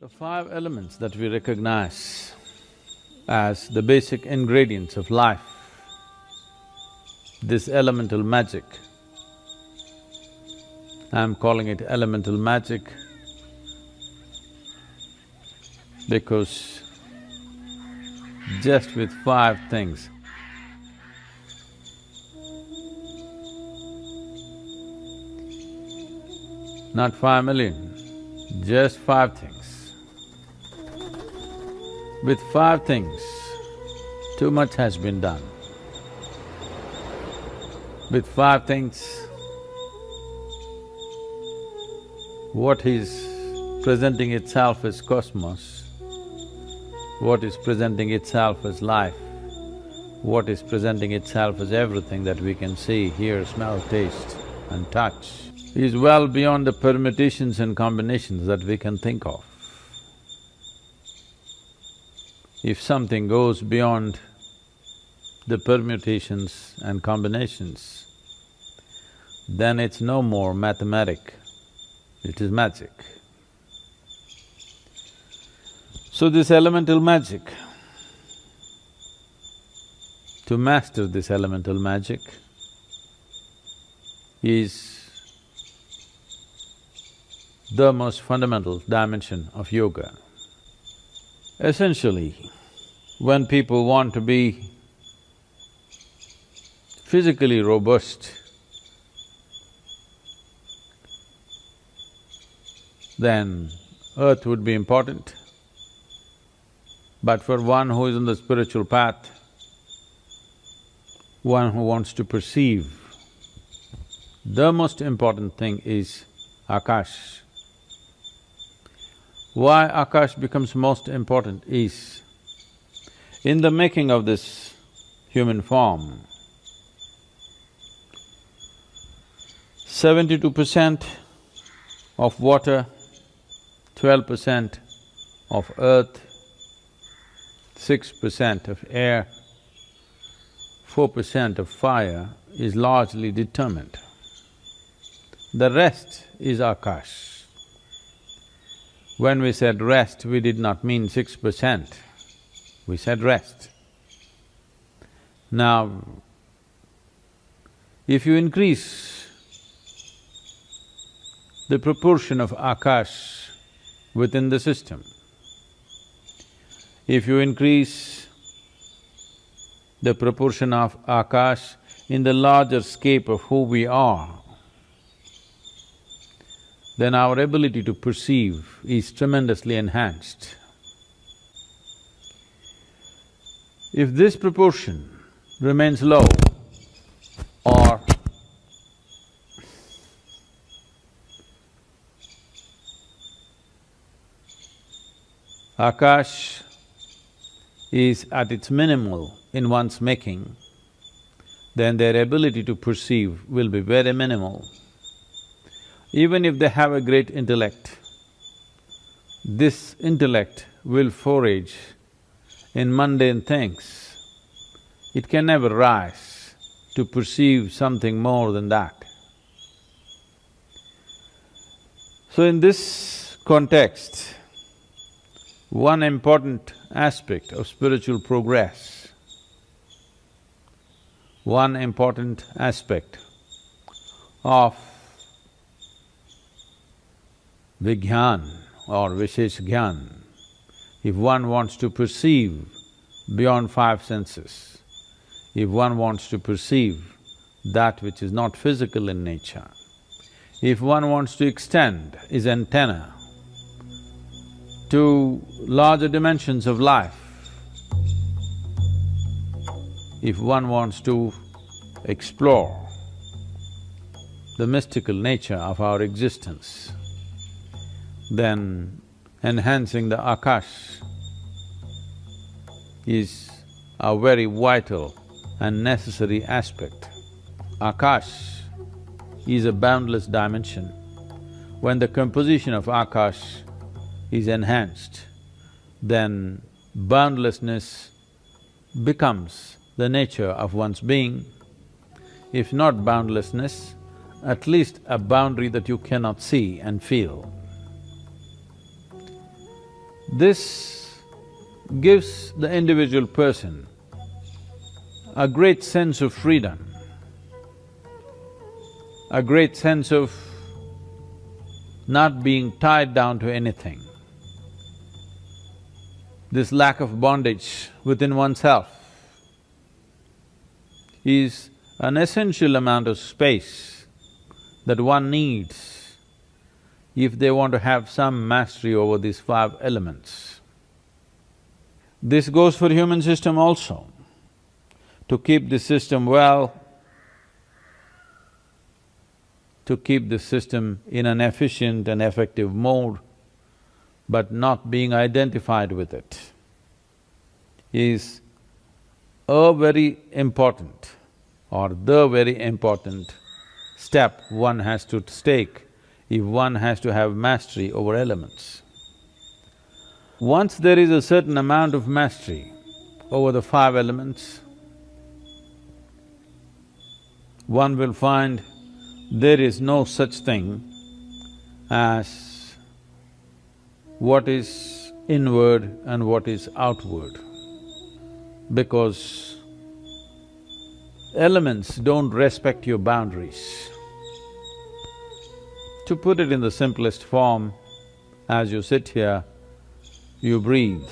The five elements that we recognize as the basic ingredients of life, this elemental magic, I'm calling it elemental magic because just with five things, not 5 million, just five things. With five things, too much has been done. With five things, what is presenting itself as cosmos, what is presenting itself as life, what is presenting itself as everything that we can see, hear, smell, taste and touch, is well beyond the permutations and combinations that we can think of. If something goes beyond the permutations and combinations, then it's no more mathematic, it is magic. So this elemental magic, to master this elemental magic is the most fundamental dimension of yoga. Essentially, when people want to be physically robust, then earth would be important. But for one who is on the spiritual path, one who wants to perceive, the most important thing is Akash. Why Akash becomes most important is, in the making of this human form, 72% of water, 12% of earth, 6% of air, 4% of fire is largely determined. The rest is Akash. When we said rest, we did not mean 6%, we said rest. Now, if you increase the proportion of Akash within the system, if you increase the proportion of Akash in the larger scape of who we are, then our ability to perceive is tremendously enhanced. If this proportion remains low or Akash is at its minimal in one's making, then their ability to perceive will be very minimal. Even if they have a great intellect, this intellect will forage in mundane things. It can never rise to perceive something more than that. So in this context, one important aspect of spiritual progress, one important aspect of Vigyan or Vishesh Gyan, if one wants to perceive beyond five senses, if one wants to perceive that which is not physical in nature, if one wants to extend his antenna to larger dimensions of life, if one wants to explore the mystical nature of our existence, then enhancing the Akash is a very vital and necessary aspect. Akash is a boundless dimension. When the composition of Akash is enhanced, then boundlessness becomes the nature of one's being. If not boundlessness, at least a boundary that you cannot see and feel. This gives the individual person a great sense of freedom, a great sense of not being tied down to anything. This lack of bondage within oneself is an essential amount of space that one needs if they want to have some mastery over these 5 elements. This goes for human system also. To keep the system well, to keep the system in an efficient and effective mode, but not being identified with it, is a very important or the very important step one has to take if one has to have mastery over elements. Once there is a certain amount of mastery over the 5 elements, one will find there is no such thing as what is inward and what is outward, because elements don't respect your boundaries. To put it in the simplest form, as you sit here, you breathe.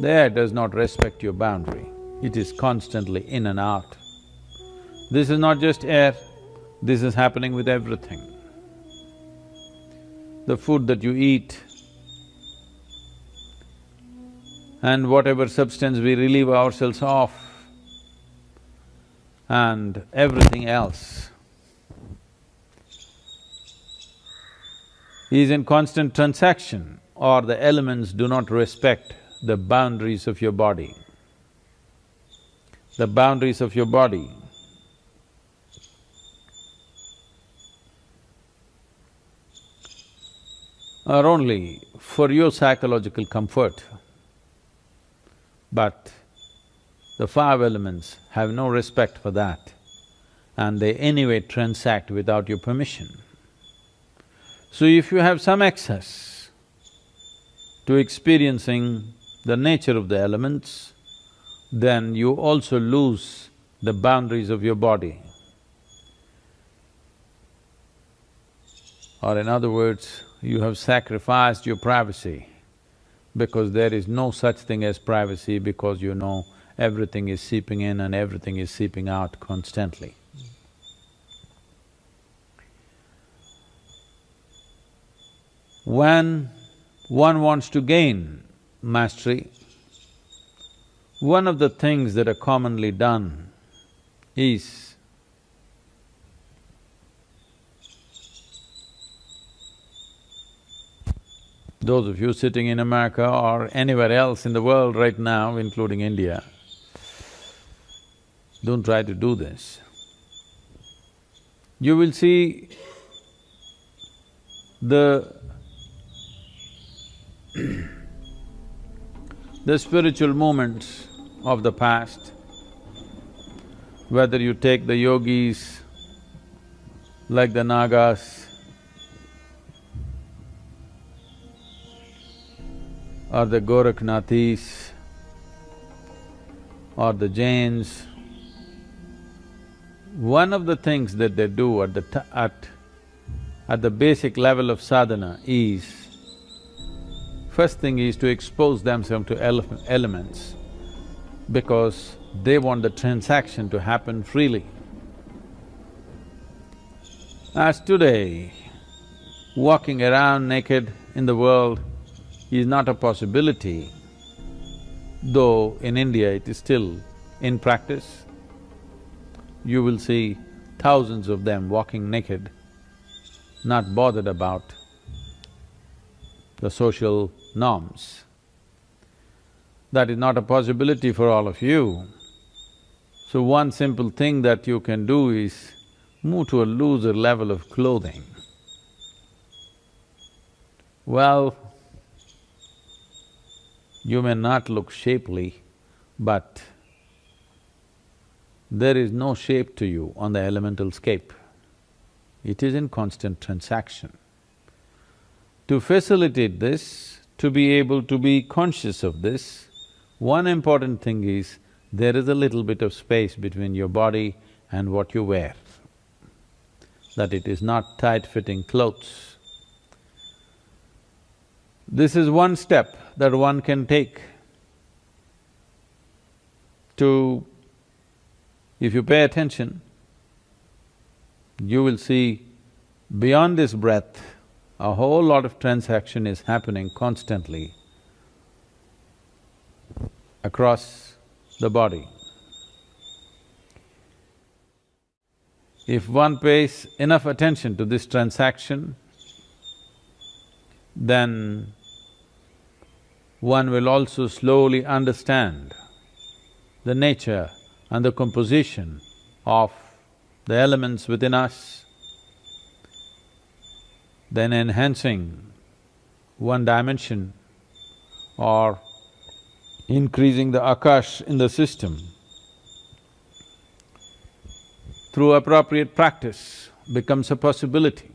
The air does not respect your boundary, it is constantly in and out. This is not just air, this is happening with everything. The food that you eat and whatever substance we relieve ourselves of and everything else is in constant transaction, or the elements do not respect the boundaries of your body. The boundaries of your body are only for your psychological comfort, but the 5 elements have no respect for that, and they anyway transact without your permission. So if you have some access to experiencing the nature of the elements, then you also lose the boundaries of your body. Or in other words, you have sacrificed your privacy, because there is no such thing as privacy, because you know everything is seeping in and everything is seeping out constantly. When one wants to gain mastery, one of the things that are commonly done is those of you sitting in America or anywhere else in the world right now, including India, don't try to do this. You will see the the spiritual movements of the past, whether you take the yogis like the Nagas or the Gorakhnathis or the Jains, one of the things that they do at the basic level of sadhana is, first thing is to expose themselves to elements, because they want the transaction to happen freely. As today, walking around naked in the world is not a possibility, though in India it is still in practice. You will see thousands of them walking naked, not bothered about the social norms. That is not a possibility for all of you. So one simple thing that you can do is move to a looser level of clothing. Well, you may not look shapely, but there is no shape to you on the elemental scape. It is in constant transaction. To facilitate this, to be able to be conscious of this, one important thing is there is a little bit of space between your body and what you wear, that it is not tight-fitting clothes. This is one step that one can take to… If you pay attention, you will see beyond this breath, a whole lot of transaction is happening constantly across the body. If one pays enough attention to this transaction, then one will also slowly understand the nature and the composition of the elements within us, then enhancing one dimension or increasing the akash in the system through appropriate practice becomes a possibility.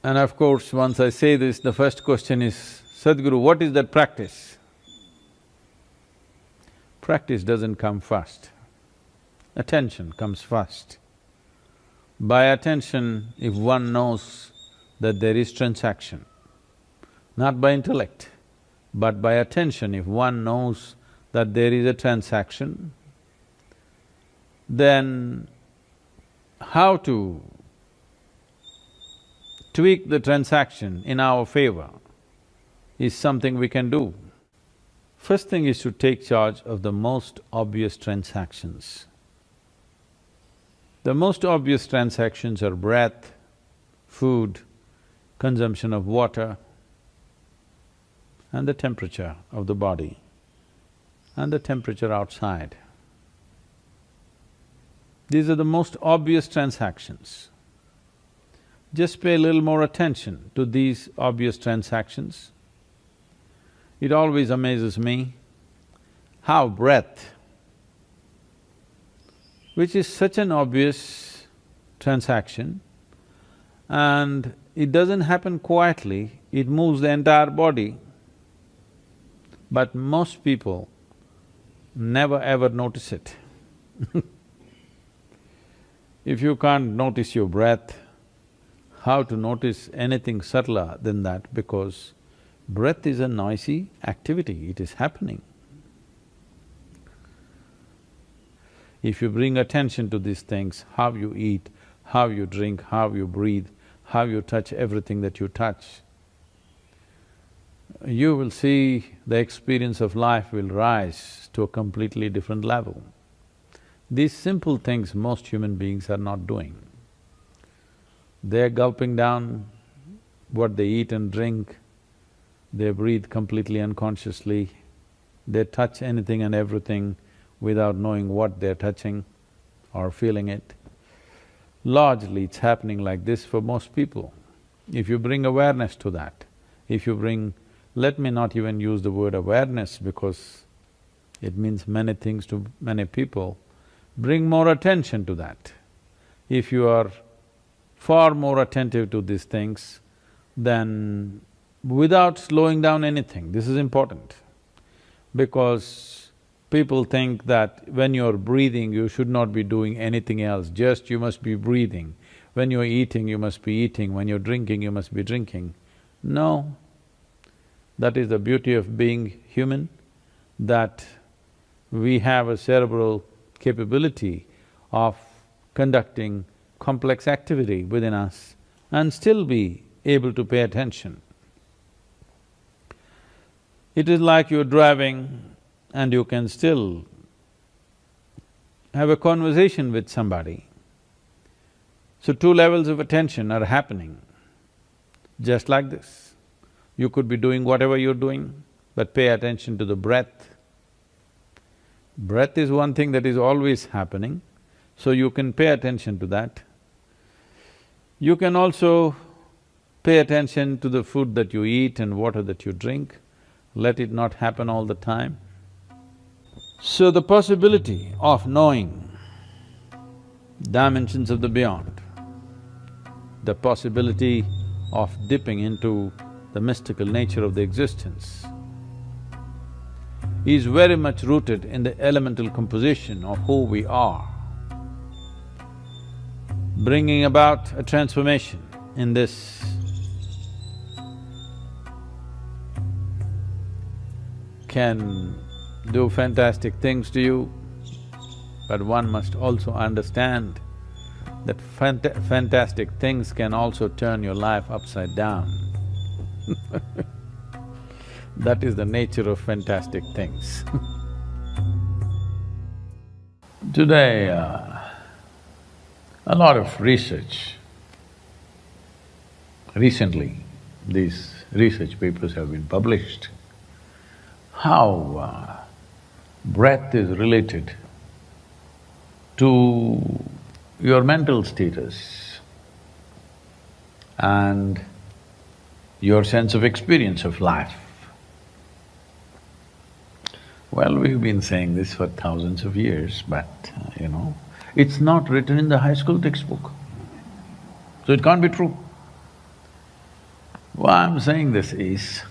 And of course, once I say this, the first question is, Sadhguru, what is that practice? Practice doesn't come first, attention comes first. By attention, if one knows that there is transaction, not by intellect, but by attention, if one knows that there is a transaction, then how to tweak the transaction in our favor is something we can do. First thing is to take charge of the most obvious transactions. The most obvious transactions are breath, food, consumption of water, and the temperature of the body, and the temperature outside. These are the most obvious transactions. Just pay a little more attention to these obvious transactions. It always amazes me how breath, which is such an obvious transaction, and it doesn't happen quietly, it moves the entire body. But most people never ever notice it. If you can't notice your breath, how to notice anything subtler than that, because breath is a noisy activity, it is happening. If you bring attention to these things, how you eat, how you drink, how you breathe, how you touch everything that you touch, you will see the experience of life will rise to a completely different level. These simple things most human beings are not doing. They're gulping down what they eat and drink, they breathe completely unconsciously, they touch anything and everything without knowing what they're touching or feeling it. Largely it's happening like this for most people. If you bring awareness to that, if you bring… let me not even use the word awareness because it means many things to many people, bring more attention to that. If you are far more attentive to these things, then without slowing down anything, this is important. Because people think that when you're breathing, you should not be doing anything else, just you must be breathing. When you're eating, you must be eating, when you're drinking, you must be drinking. No, that is the beauty of being human, that we have a cerebral capability of conducting complex activity within us and still be able to pay attention. It is like you're driving and you can still have a conversation with somebody. So two levels of attention are happening, just like this. You could be doing whatever you're doing, but pay attention to the breath. Breath is one thing that is always happening, so you can pay attention to that. You can also pay attention to the food that you eat and water that you drink, let it not happen all the time. So the possibility of knowing dimensions of the beyond, the possibility of dipping into the mystical nature of the existence is very much rooted in the elemental composition of who we are, bringing about a transformation in this can do fantastic things to you, but one must also understand that fantastic things can also turn your life upside down. That is the nature of fantastic things. Today, a lot of research, recently these research papers have been published, how breath is related to your mental status and your sense of experience of life. Well, we've been saying this for thousands of years, but it's not written in the high school textbook, so it can't be true. Why I'm saying this is,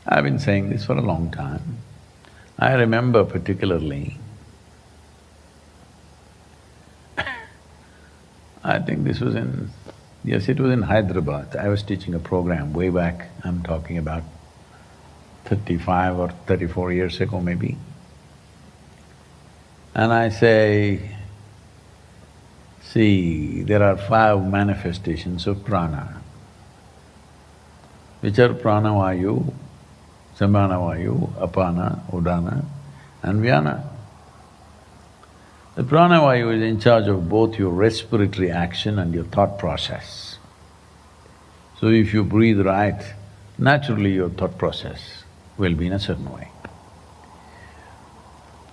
I've been saying this for a long time. I remember particularly, I think this was in… yes, it was in Hyderabad. I was teaching a program way back, I'm talking about 35 or 34 years ago maybe. And I say, see, there are 5 manifestations of prana, which are pranavayu, samanavayu, apana, udana and vyana. The pranavayu is in charge of both your respiratory action and your thought process. So if you breathe right, naturally your thought process will be in a certain way.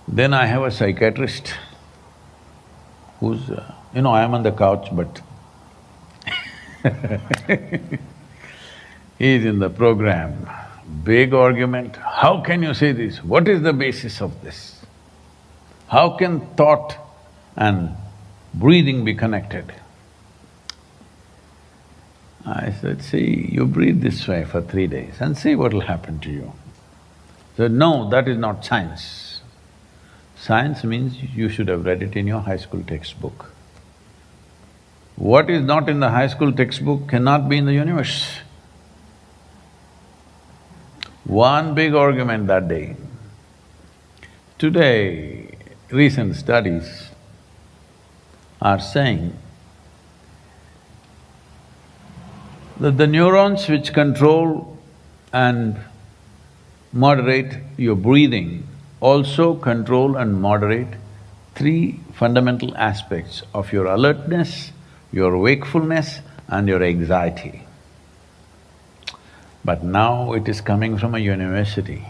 Then I have a psychiatrist who's… I am on the couch, but he's in the program. Big argument, how can you say this? What is the basis of this? How can thought and breathing be connected? I said, see, you breathe this way for 3 days and see what will happen to you. He said, no, that is not science. Science means you should have read it in your high school textbook. What is not in the high school textbook cannot be in the universe. One big argument that day. Today, recent studies are saying that the neurons which control and moderate your breathing also control and moderate 3 fundamental aspects of your alertness, your wakefulness and your anxiety. But now it is coming from a university.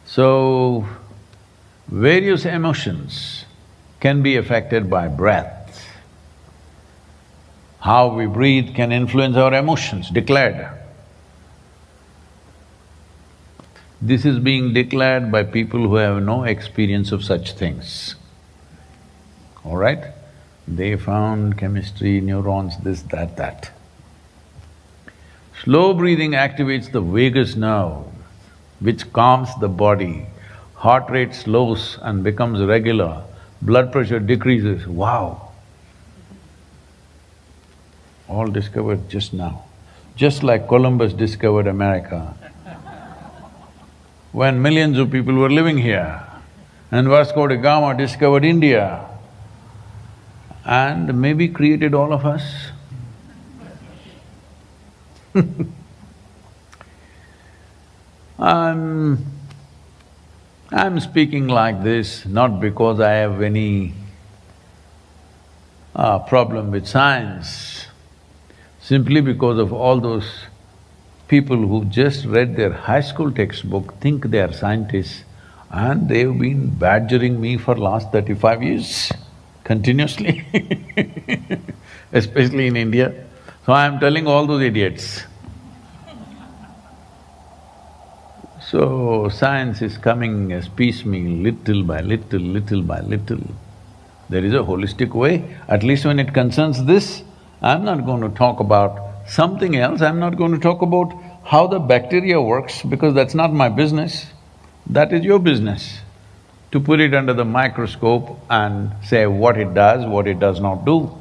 So, various emotions can be affected by breath. How we breathe can influence our emotions, declared. This is being declared by people who have no experience of such things, all right? They found chemistry, neurons, this, that. Slow breathing activates the vagus nerve, which calms the body. Heart rate slows and becomes regular, blood pressure decreases. Wow! All discovered just now. Just like Columbus discovered America, when millions of people were living here, and Vasco da Gama discovered India, and maybe created all of us. I'm speaking like this not because I have any problem with science, simply because of all those people who just read their high school textbook, think they are scientists, and they've been badgering me for last 35 years, continuously, especially in India. So I am telling all those idiots. So, science is coming as piecemeal, little by little, little by little. There is a holistic way, at least when it concerns this, I'm not going to talk about something else, I'm not going to talk about how the bacteria works because that's not my business. That is your business, to put it under the microscope and say what it does not do.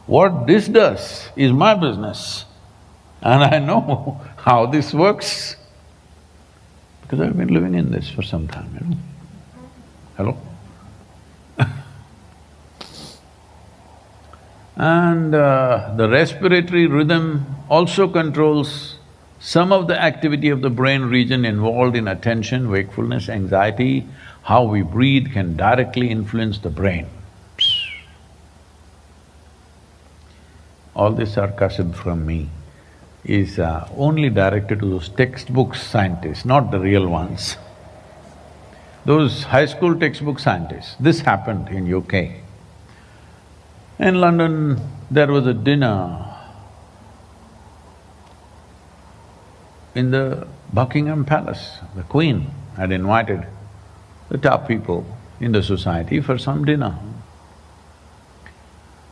What this does is my business, and I know how this works because I've been living in this for some time, you know. Hello? And the respiratory rhythm also controls some of the activity of the brain region involved in attention, wakefulness, anxiety. How we breathe can directly influence the brain. All this sarcasm from me is only directed to those textbook scientists, not the real ones. Those high school textbook scientists, this happened in UK. In London, there was a dinner in the Buckingham Palace. The Queen had invited the top people in the society for some dinner.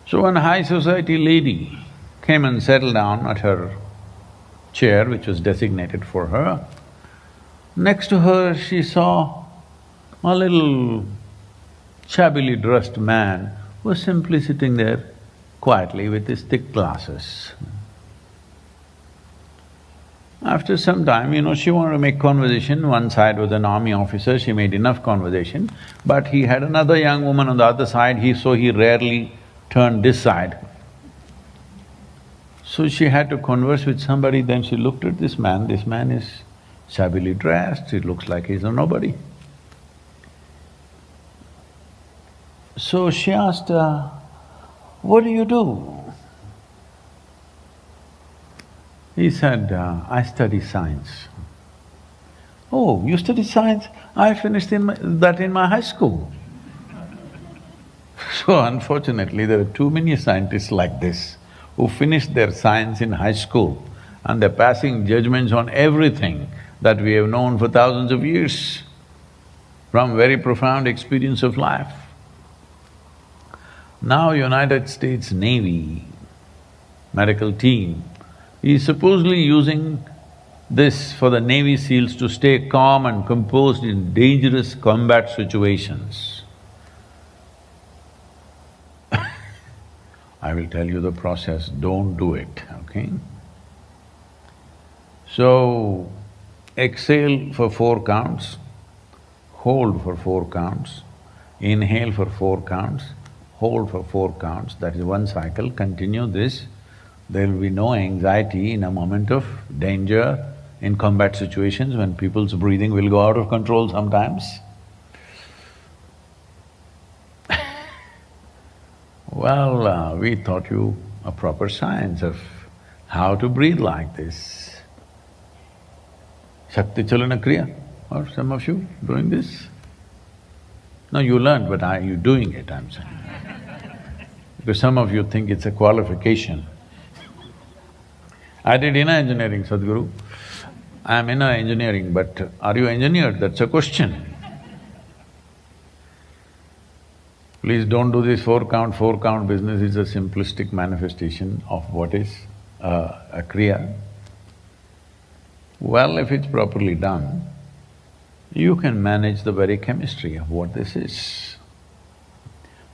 So one high society lady came and settled down at her chair, which was designated for her. Next to her, she saw a little shabbily dressed man was simply sitting there quietly with his thick glasses. After some time, she wanted to make conversation. One side was an army officer, she made enough conversation, but he had another young woman on the other side, so he rarely turned this side. So she had to converse with somebody, then she looked at this man is shabbily dressed, it looks like he's a nobody. So she asked, what do you do? He said, I study science. Oh, you study science? I finished that in my high school. So unfortunately, there are too many scientists like this who finished their science in high school and they're passing judgments on everything that we have known for thousands of years from very profound experience of life. Now United States Navy medical team is supposedly using this for the Navy SEALs to stay calm and composed in dangerous combat situations. I will tell you the process, don't do it, okay? So, exhale for 4 counts, hold for 4 counts, inhale for 4 counts, hold for 4 counts, that is 1 cycle, continue this. There will be no anxiety in a moment of danger in combat situations when people's breathing will go out of control sometimes. Well, we taught you a proper science of how to breathe like this. Shakti Chalana Kriya, or some of you doing this? No, you learned, but are you doing it, I'm saying? Because some of you think it's a qualification. I did inner engineering, Sadhguru. I'm inner engineering, but are you engineered? That's a question. Please don't do this 4 count business, it's a simplistic manifestation of what is a kriya. Well, if it's properly done, you can manage the very chemistry of what this is.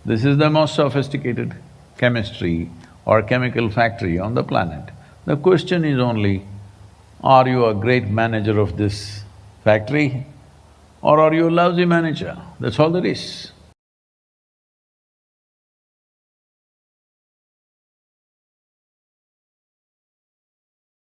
This is the most sophisticated chemistry or chemical factory on the planet. The question is only, are you a great manager of this factory or are you a lousy manager? That's all there is.